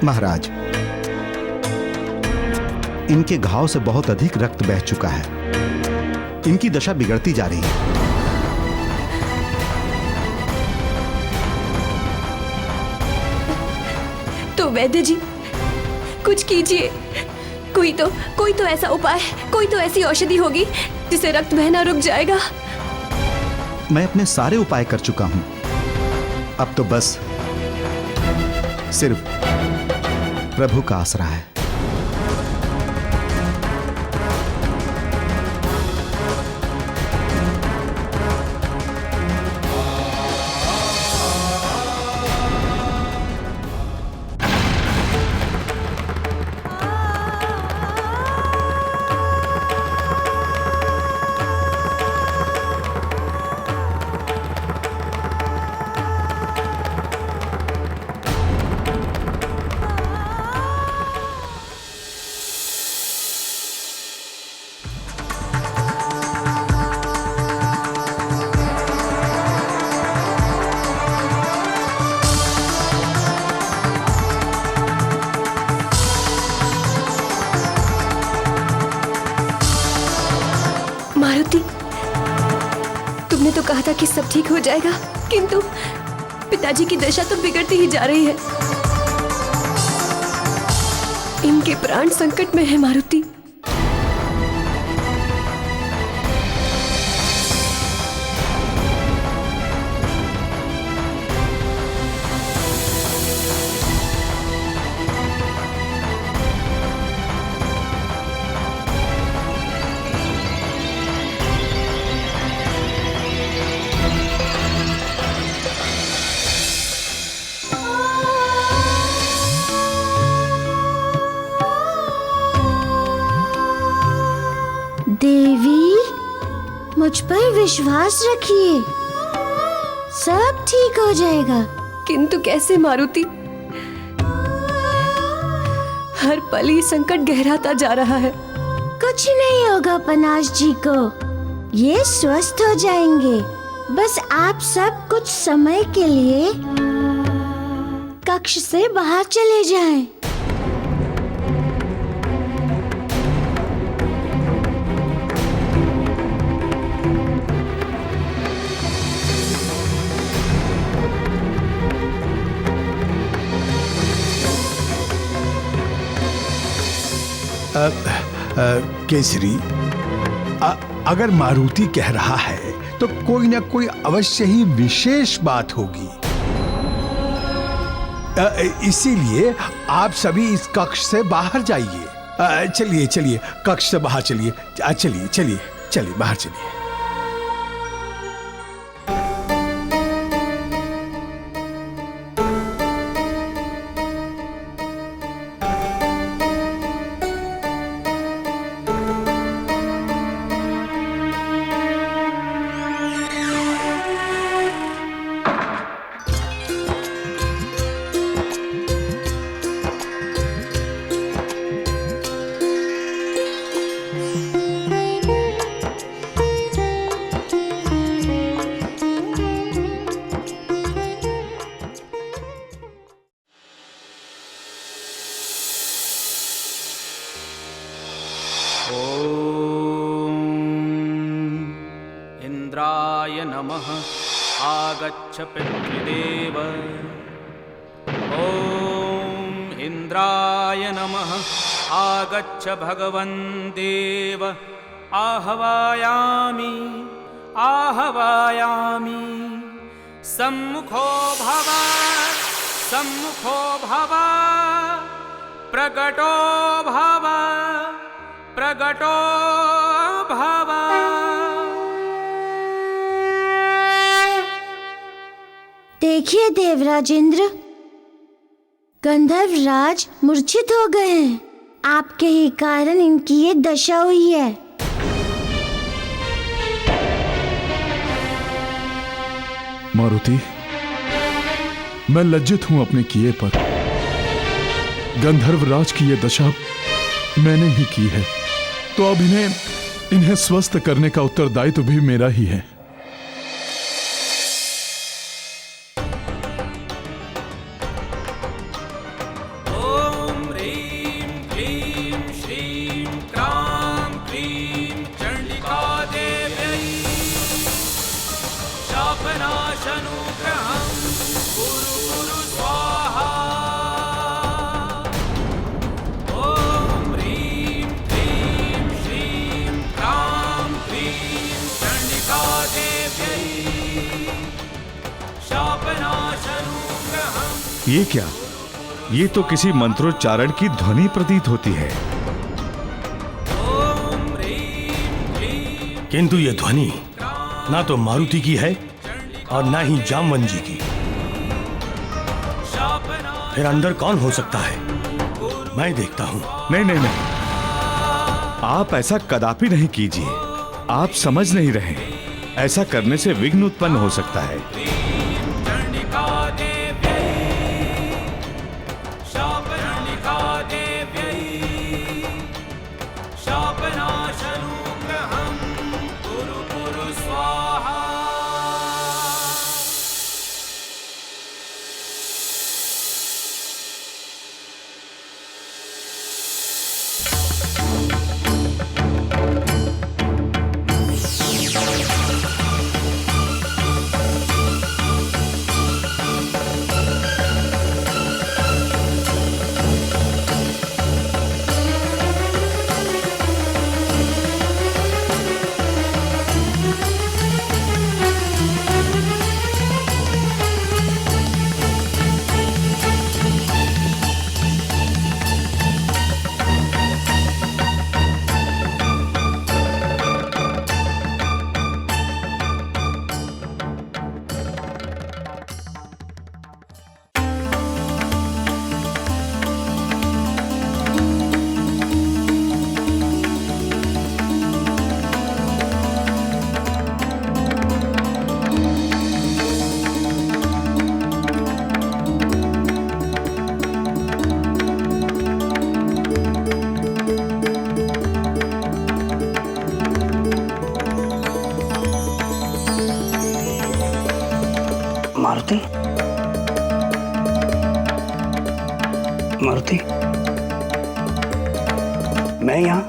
महाराज, इनके घाव से बहुत अधिक रक्त बह चुका है। इनकी दशा बिगड़ती जा रही है। तो वैद्य जी, कुछ कीजिए। कोई तो ऐसा उपाय, कोई तो ऐसी औषधि होगी जिससे रक्त बहना रुक जाएगा। मैं अपने सारे उपाय कर चुका हूं। अब तो बस सिर्फ प्रभु का आसरा है। मारुति, तुमने तो कहा था कि सब ठीक हो जाएगा, किंतु पिताजी की दशा तो बिगड़ती ही जा रही है। इनके प्राण संकट में है मारुति। देवी, मुझ पर विश्वास रखिए, सब ठीक हो जाएगा। किंतु कैसे मारुति? हर पल ये संकट गहराता जा रहा है। कुछ नहीं होगा पनाश जी को, ये स्वस्थ हो जाएंगे। बस आप सब कुछ समय के लिए कक्ष से बाहर चले जाएं। केसरी, अगर मारुति कह रहा है तो कोई ना कोई अवश्य ही विशेष बात होगी। इसीलिए आप सभी इस कक्ष से बाहर जाइए। चलिए चलिए, कक्ष से बाहर चलिए। चलिए चलिए चलिए, बाहर चलिए। इंद्राय नमः। आगच्छ पितृदेव। ॐ इंद्राय नमः। आगच्छ भगवन् देव। आह्वयामि आह्वयामि। सम्मुखो भव सम्मुखो भव। प्रकटो भव प्रकटो भव। देखिए देवराज इंद्र, गंधर्व राज मूर्छित हो गए हैं। आपके ही कारण इनकी ये दशा हुई है। मारुति, मैं लज्जित हूं अपने किए पर। गंधर्व राज की ये दशा मैंने ही की है, तो अब इन्हें स्वस्थ करने का उत्तरदायित्व भी मेरा ही है। ॐ शनुग्रहं कुरु कुरु स्वाहा ॐ ह्रीं क्लीं श्रीं ह्रां क्लीं चण्डिका देव्यै शापनाशनुग्रहम्। ये क्या? ये तो किसी मंत्रोच्चारण की ध्वनि प्रतीत होती है। किंतु ये ध्वनि ना तो मारुति की है और ना ही जामवन जी की। फिर अंदर कौन हो सकता है? मैं देखता हूं। नहीं नहीं नहीं, आप ऐसा कदापि नहीं कीजिए। आप समझ नहीं रहे, ऐसा करने से विघ्न उत्पन्न हो सकता है। मारुति, मारुति, मैं यहाँ।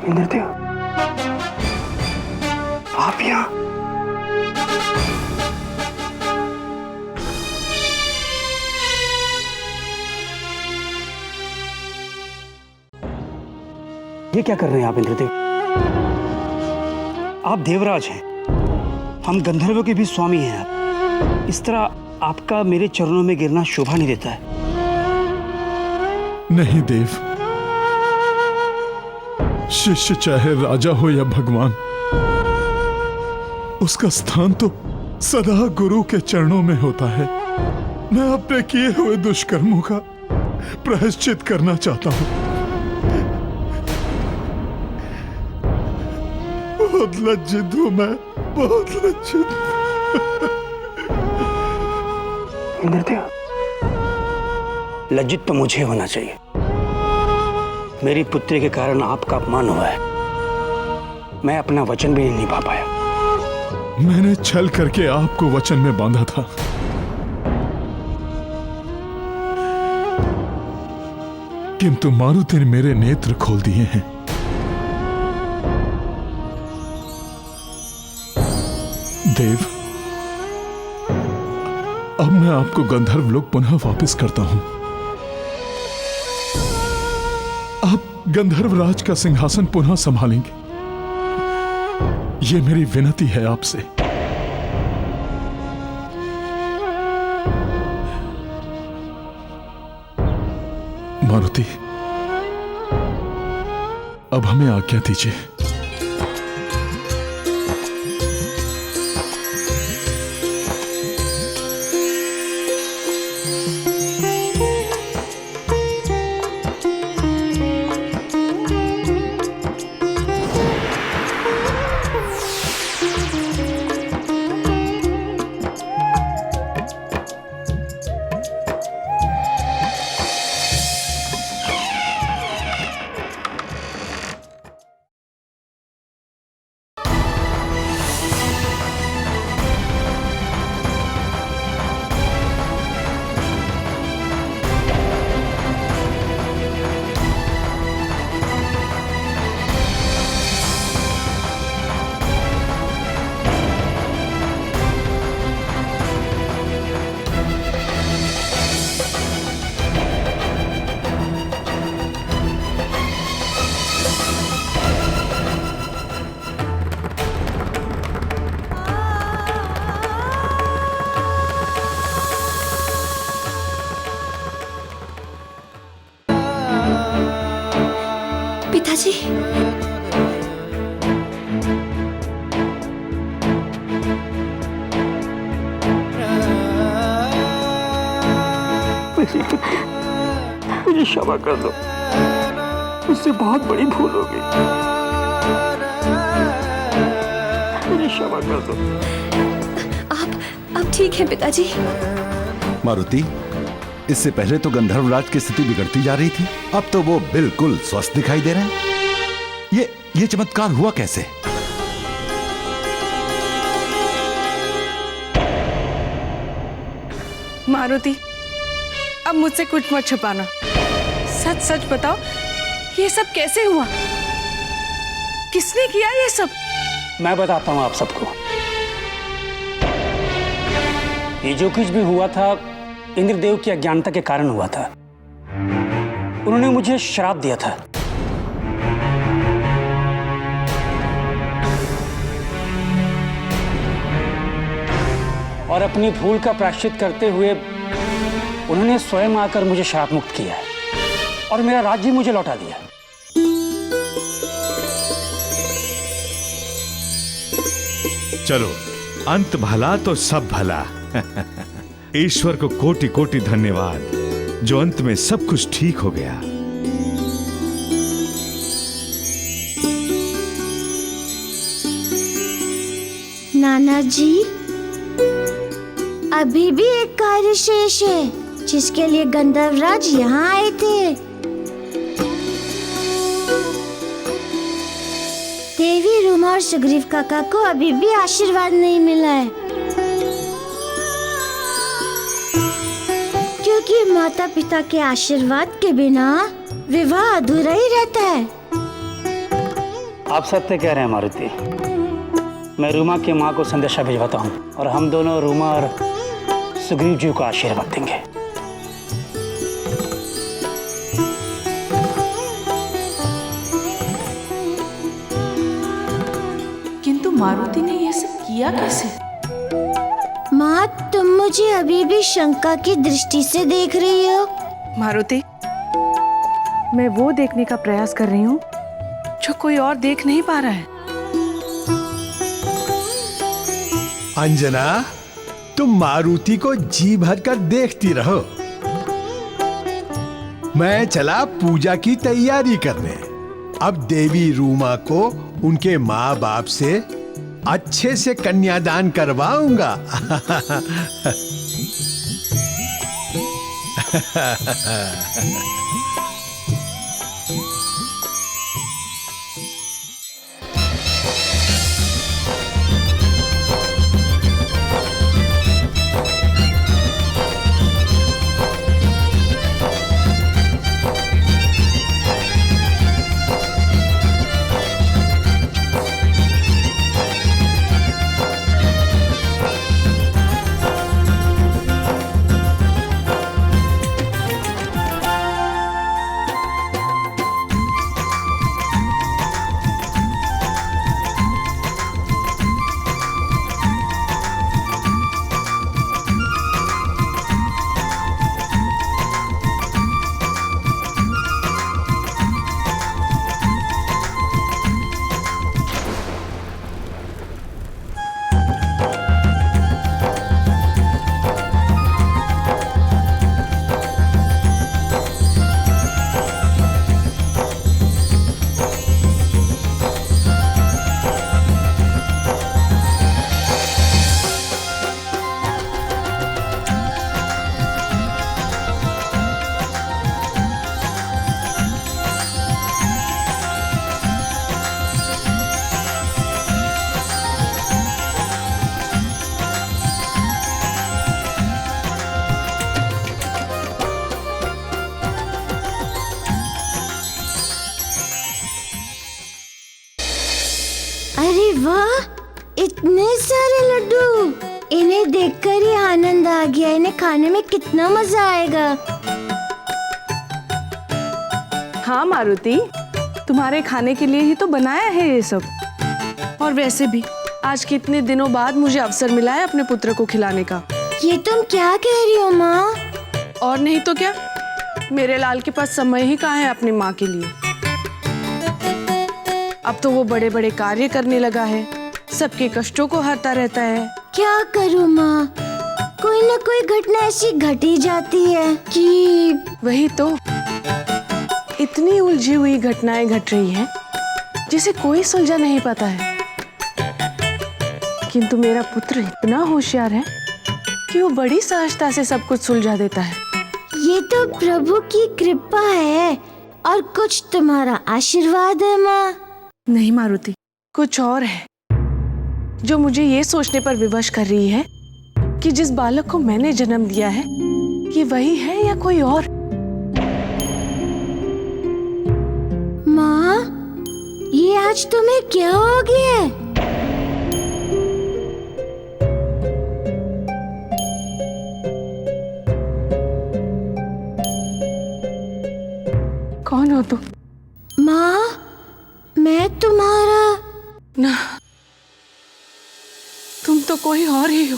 इंद्रदेव, आप यहाँ? ये क्या कर रहे हैं आप इंद्रदेव? आप देवराज हैं, हम गंधर्वों के भी स्वामी हैं। आप इस तरह आपका मेरे चरणों में गिरना शोभा नहीं देता है। नहीं देव, शिष्य चाहे राजा हो या भगवान, उसका स्थान तो सदा गुरु के चरणों में होता है। मैं अपने किए हुए दुष्कर्मों का प्रायश्चित करना चाहता हूं। बहुत लज्जित हूं मैं, बहुत लज्जित। इंद्रदेव, लज्जित तो मुझे होना चाहिए। मेरी पुत्री के कारण आपका अपमान हुआ है। मैं अपना वचन भी नहीं निभा पाया। मैंने छल करके आपको वचन में बांधा था, किंतु मारुति ने मेरे नेत्र खोल दिए हैं। देव, अब मैं आपको गंधर्व लोक पुनः वापस करता हूं। आप गंधर्व राज का सिंहासन पुनः संभालेंगे, ये मेरी विनती है आपसे। मारुति, अब हमें आज्ञा दीजिए। पिताजी। मुझे क्षमा कर दो, मुझसे बहुत बड़ी भूल हो गई। मुझे क्षमा कर दो। आप ठीक हैं पिताजी? मारुति, इससे पहले तो गंधर्वराज की स्थिति बिगड़ती जा रही थी, अब तो वो बिल्कुल स्वस्थ दिखाई दे रहे हैं। ये चमत्कार हुआ कैसे? मारुति, अब मुझसे कुछ मत छुपाना, सच सच बताओ, ये सब कैसे हुआ? किसने किया ये सब? मैं बताता हूँ आप सबको। ये जो कुछ भी हुआ था इंद्रदेव की अज्ञानता के कारण हुआ था। उन्होंने मुझे श्राप दिया था। और अपनी भूल का प्रायश्चित करते हुए उन्होंने स्वयं आकर मुझे श्राप मुक्त किया है और मेरा राज्य मुझे लौटा दिया। चलो, अंत भला तो सब भला। ईश्वर को कोटि कोटि धन्यवाद, जो अंत में सब कुछ ठीक हो गया। नाना जी, अभी भी एक कार्य शेष है जिसके लिए गंधर्वराज यहाँ आए थे। देवी रूमा और सुग्रीव काका को अभी भी आशीर्वाद नहीं मिला है, क्योंकि माता पिता के आशीर्वाद के बिना विवाह अधूरा ही रहता है। आप सत्य कह रहे हैं मारुति। मैं रूमा की माँ को संदेशा भिजवाता हूँ और हम दोनों रूमा और सुग्रीव जी को आशीर्वाद देंगे। किंतु मारुति ने ये सब किया कैसे? माँ, तुम मुझे अभी भी शंका की दृष्टि से देख रही हो। मारुति, मैं वो देखने का प्रयास कर रही हूँ जो कोई और देख नहीं पा रहा है। अंजना, तुम मारुति को जी भर कर देखती रहो। मैं चला पूजा की तैयारी करने। अब देवी रूमा को उनके माँ बाप से अच्छे से कन्यादान करवाऊंगा। अरे वाह, इतने सारे लड्डू! इन्हें देखकर ही आनंद आ गया। इन्हें खाने में कितना मजा आएगा। हाँ मारुति, तुम्हारे खाने के लिए ही तो बनाया है ये सब। और वैसे भी आज कितने दिनों बाद मुझे अवसर मिला है अपने पुत्र को खिलाने का। ये तुम क्या कह रही हो माँ? और नहीं तो क्या, मेरे लाल के पास समय ही कहाँ है अपनी माँ के लिए। अब तो वो बड़े बड़े कार्य करने लगा है, सबके कष्टों को हरता रहता है। क्या करूँ माँ, कोई न कोई घटना ऐसी घट ही जाती है कि वही तो, इतनी उलझी हुई घटनाएं घट रही हैं जिसे कोई सुलझा नहीं पाता है। किंतु मेरा पुत्र इतना होशियार है कि वो बड़ी सहजता से सब कुछ सुलझा देता है। ये तो प्रभु की कृपा है और कुछ तुम्हारा आशीर्वाद है माँ। नहीं मारुति, कुछ और है जो मुझे ये सोचने पर विवश कर रही है कि जिस बालक को मैंने जन्म दिया है ये वही है या कोई और। माँ, ये आज तुम्हें क्या हो गया है? कौन हो तुम? माँ, मैं तुम्हारा। ना, तुम तो कोई और ही हो।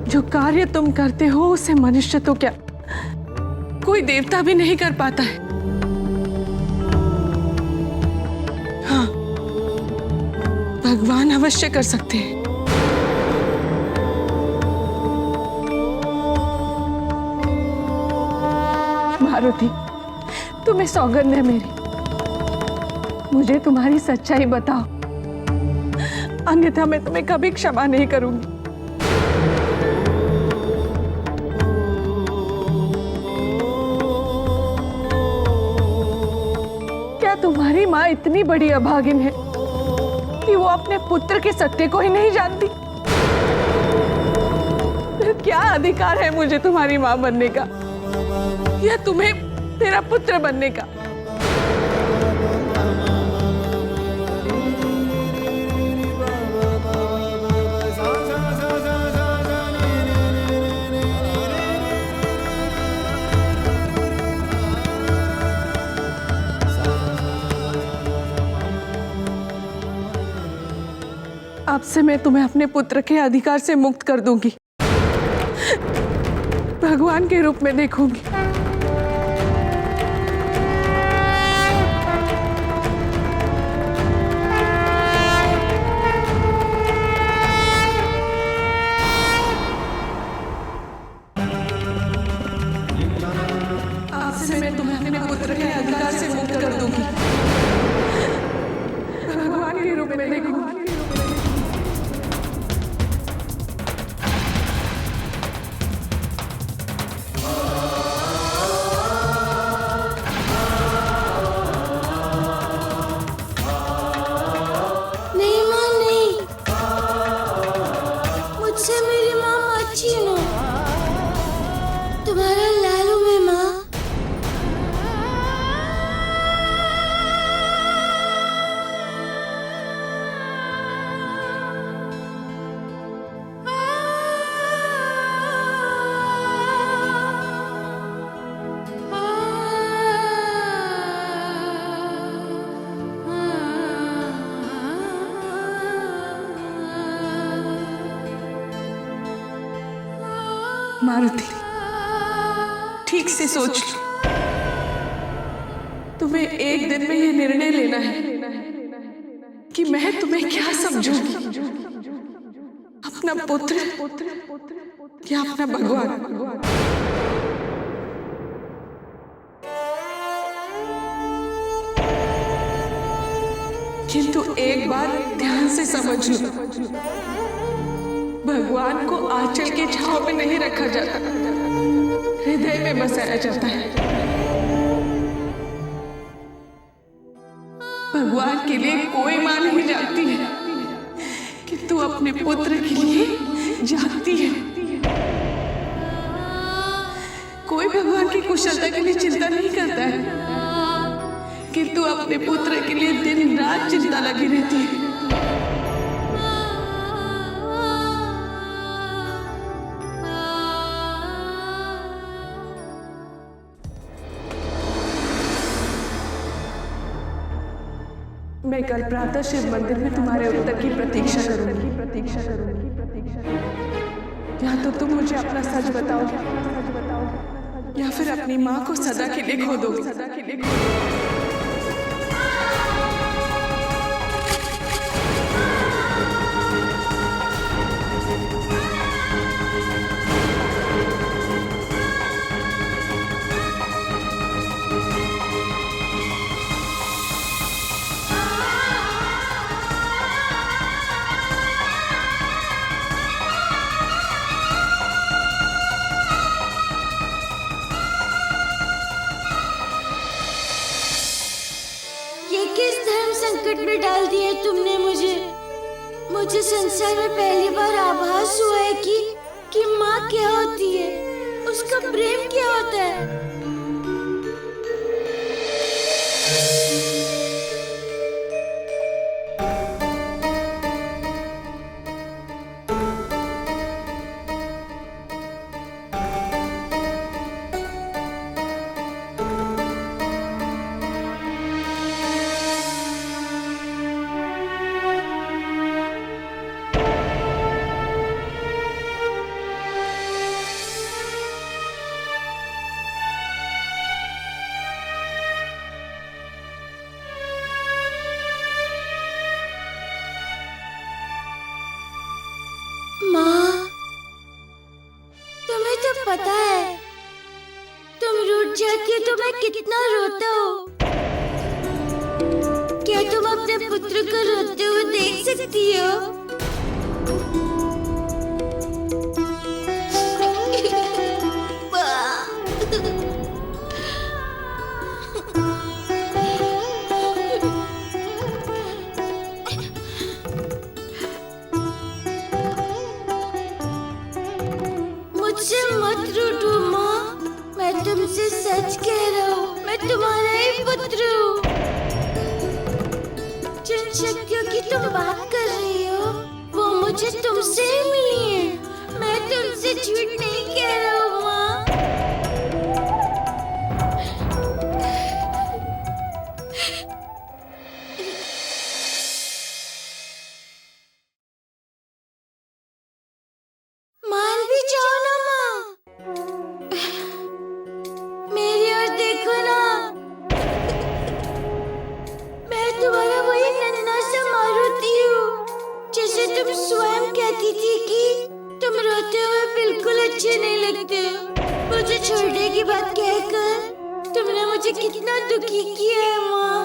जो कार्य तुम करते हो उसे मनुष्य तो क्या, कोई देवता भी नहीं कर पाता है। हाँ, भगवान अवश्य कर सकते हैं। मारुति, तुम्हें सौगंध है मेरी, मुझे तुम्हारी सच्चाई बताओ, अन्यथा मैं तुम्हें कभी क्षमा नहीं करूंगी। क्या तुम्हारी माँ इतनी बड़ी अभागिन है कि वो अपने पुत्र के सत्य को ही नहीं जानती? फिर क्या अधिकार है मुझे तुम्हारी माँ बनने का या तुम्हें तेरा पुत्र बनने का? अब से मैं तुम्हें अपने पुत्र के अधिकार से मुक्त कर दूंगी, भगवान के रूप में देखूंगी। अब से मैं तुम्हें अपने पुत्र के अधिकार से मुक्त कर दूंगी, भगवान के रूप में देखूंगी। नहीं माँ, नहीं, मुझसे मेरी माँ मत छीनो। तुम्हारा लालू में माँ। मारुति, ठीक से सोच लो, तुम्हें एक दिन में ये निर्णय लेना है कि मैं तुम्हें क्या समझूंगी, अपना पुत्र या अपना भगवान। किंतु एक बार ध्यान से समझ लो, भगवान को आंचल के छांव में नहीं रखा जाता, हृदय में बसाया जाता है। भगवान के लिए कोई मां नहीं जागती है, किंतु अपने पुत्र के लिए जागती है। कोई भगवान की कुशलता के लिए चिंता नहीं करता है, किंतु अपने पुत्र के लिए दिन रात चिंता लगी रहती है। मैं कल प्रातः शिव मंदिर में तुम्हारे उत्तर की प्रतीक्षा करूंगी। या तो तुम मुझे अपना सच बताओगे या फिर अपनी माँ को सदा के लिए खो दोगे। ये किस धर्म संकट में डाल दिया तुमने मुझे। मुझे संसार में पहली बार आभास हुआ है कि माँ क्या होती है, उसका प्रेम क्या होता है। माँ, तुम्हें तो पता है तुम रूठ जाती हो तो मैं कितना रोता हूँ। क्या तुम अपने पुत्र को रोते हुए देख सकती हो? मुझसे मत रूठो माँ, मैं तुमसे सच कह रहा हूँ, मैं तुम्हारा ही पुत्र हूँ। जिन शक्तियों की तुम बात कर रही हो वो मुझे तुमसे ही मिली है। मैं तुमसे झूठ नहीं कह रहा हूँ माँ। मान भी जाओ ना माँ, मेरी ओर देखो ना। मैं तुम्हारा वही नन्हा सा मारुति हूँ, जैसे तुम स्वयं कहती थी कि तुम रोते हुए बिल्कुल अच्छे नहीं लगते हो। मुझे छोड़ने की बात कहकर तुमने मुझे कितना दुखी किया है माँ।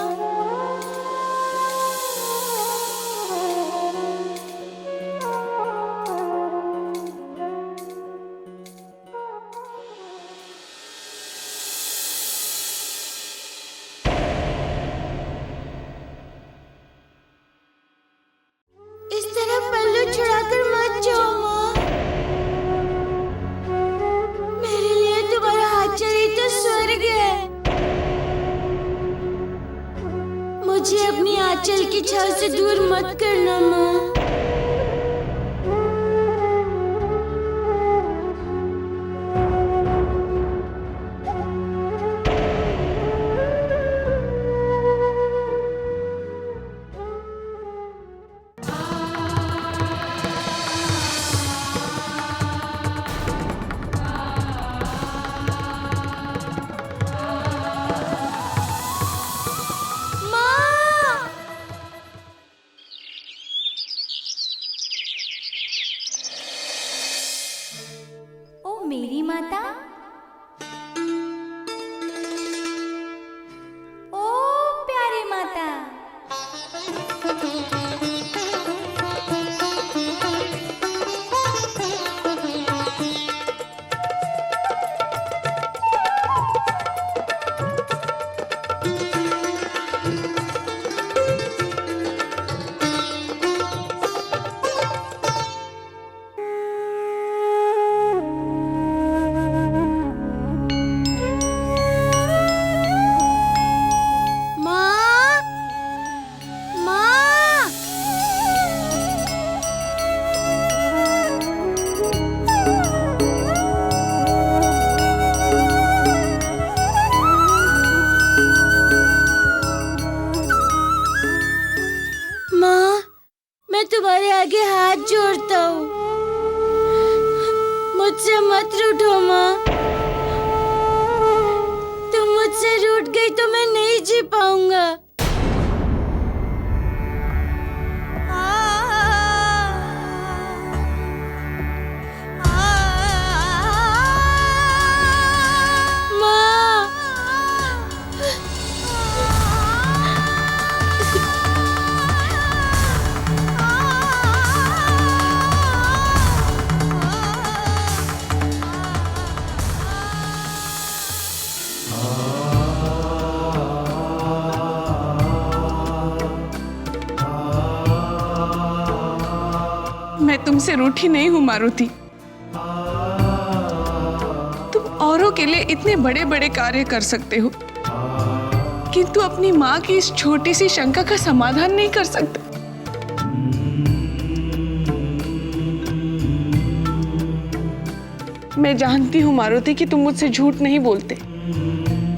इस तरह पल्लू छुड़ाकर मत जाओ माँ। मेरे लिए तुम्हारा आंचल ही तो स्वर्ग है। मुझे अपनी आंचल की छाव से दूर मत करना माँ। ओ मेरी माता, ओ प्यारे माता। तुम्हारे आगे हाथ जोड़ता हूँ। मुझसे मत रूठो माँ। तुम मुझसे रूठ गई तो मैं नहीं जी पाऊंगा। मैं तुमसे रूठी नहीं हूं मारुति। तुम औरों के लिए इतने बड़े बड़े कार्य कर सकते हो, किंतु अपनी माँ की इस छोटी सी शंका का समाधान नहीं कर सकते। मैं जानती हूँ मारुति कि तुम मुझसे झूठ नहीं बोलते,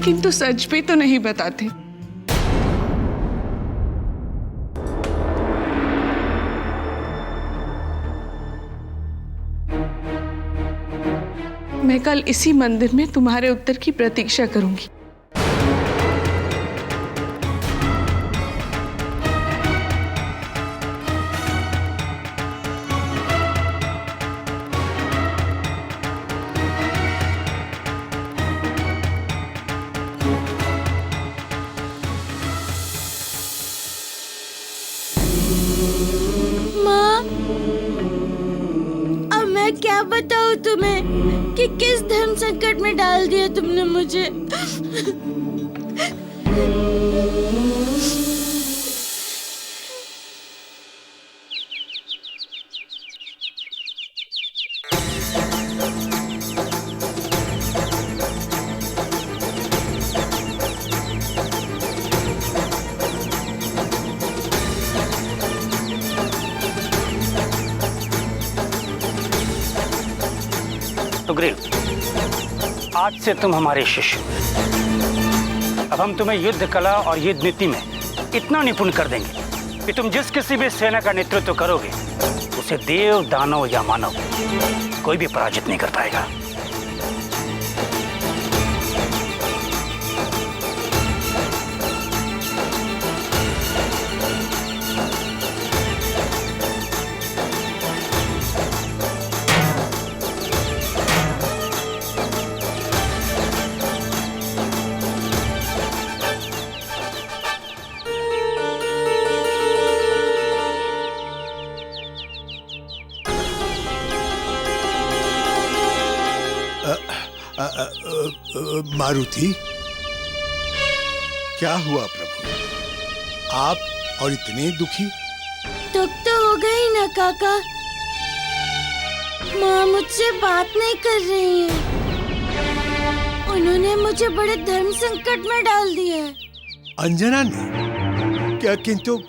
किंतु सच भी तो नहीं बताते। मैं कल इसी मंदिर में तुम्हारे उत्तर की प्रतीक्षा करूंगी। क्या बताऊं तुम्हें कि किस धर्म संकट में डाल दिया तुमने मुझे। सुग्रीव, आज से तुम हमारे शिष्य हो। अब हम तुम्हें युद्ध कला और युद्ध नीति में इतना निपुण कर देंगे कि तुम जिस किसी भी सेना का नेतृत्व करोगे उसे देव, दानव या मानव कोई भी पराजित नहीं कर पाएगा। मारुति, क्या हुआ प्रभु? आप और इतने दुखी? दुख तो हो गई ना काका। माँ मुझसे बात नहीं कर रही है। उन्होंने मुझे बड़े धर्म संकट में डाल दिया है। अंजना ने क्या? किंतु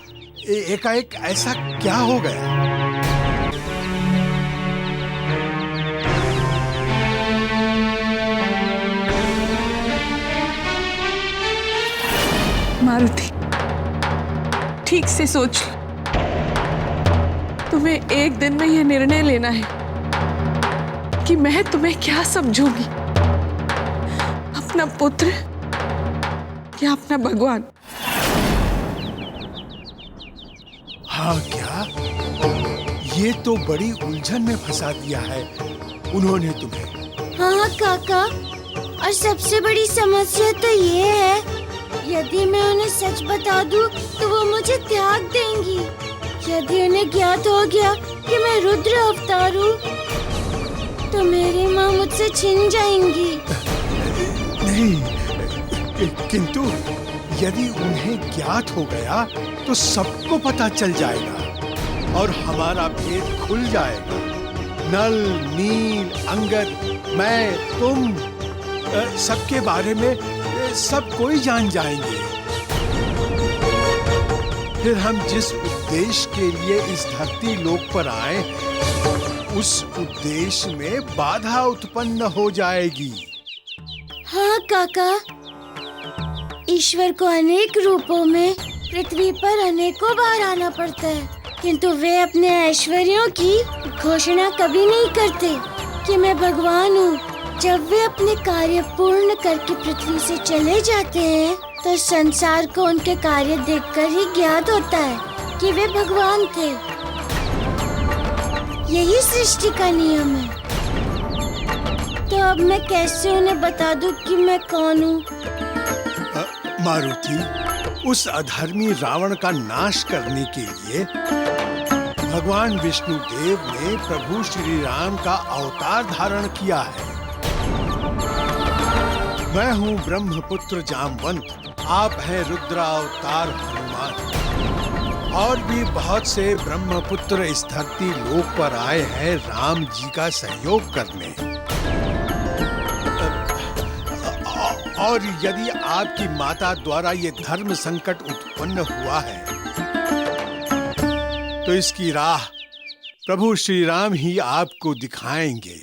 एकाएक ऐसा क्या हो गया? मारुति, ठीक से सोच लो। तुम्हें एक दिन में यह निर्णय लेना है कि मैं तुम्हें क्या समझूंगी, अपना पुत्र या अपना भगवान। हाँ क्या? ये तो बड़ी उलझन में फंसा दिया है उन्होंने तुम्हें। हाँ काका, और सबसे बड़ी समस्या तो ये है, यदि मैं उन्हें सच बता दूं तो वो मुझे त्याग देंगी। यदि उन्हें ज्ञात हो गया कि मैं रुद्र अवतार हूँ तो मेरी माँ मुझसे छिन जाएंगी। नहीं, किंतु यदि उन्हें ज्ञात हो गया तो सबको पता चल जाएगा और हमारा भेद खुल जाएगा। नल, नील, अंगद, मैं, तुम, सबके बारे में सब कोई जान जाएंगे। फिर हम जिस उद्देश्य के लिए इस धरती लोक पर आए, उस उद्देश्य में बाधा उत्पन्न हो जाएगी। हाँ काका, ईश्वर को अनेक रूपों में पृथ्वी पर अनेकों बार आना पड़ता है, किंतु वे अपने ऐश्वर्यों की घोषणा कभी नहीं करते। कि मैं भगवान हूँ। जब वे अपने कार्य पूर्ण करके पृथ्वी से चले जाते हैं तो संसार को उनके कार्य देखकर ही ज्ञात होता है कि वे भगवान थे। यही सृष्टि का नियम है। तो अब मैं कैसे उन्हें बता दूं कि मैं कौन हूँ? मारुति, उस अधर्मी रावण का नाश करने के लिए भगवान विष्णु देव ने प्रभु श्री राम का अवतार धारण किया है। मैं हूँ ब्रह्मपुत्र जामवंत, आप हैं रुद्रावतार हनुमान। और भी बहुत से ब्रह्मपुत्र इस धरती लोक पर आए हैं राम जी का सहयोग करने। और यदि आपकी माता द्वारा ये धर्म संकट उत्पन्न हुआ है तो इसकी राह प्रभु श्री राम ही आपको दिखाएंगे।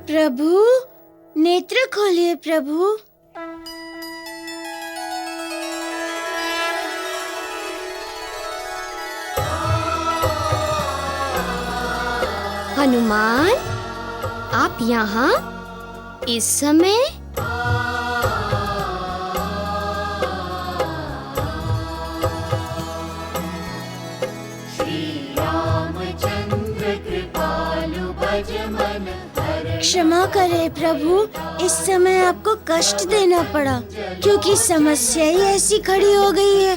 प्रभु, नेत्र खोलिए प्रभु। हनुमान, आप यहाँ इस समय? क्षमा करें प्रभु, इस समय आपको कष्ट देना पड़ा क्योंकि समस्या ही ऐसी खड़ी हो गई है।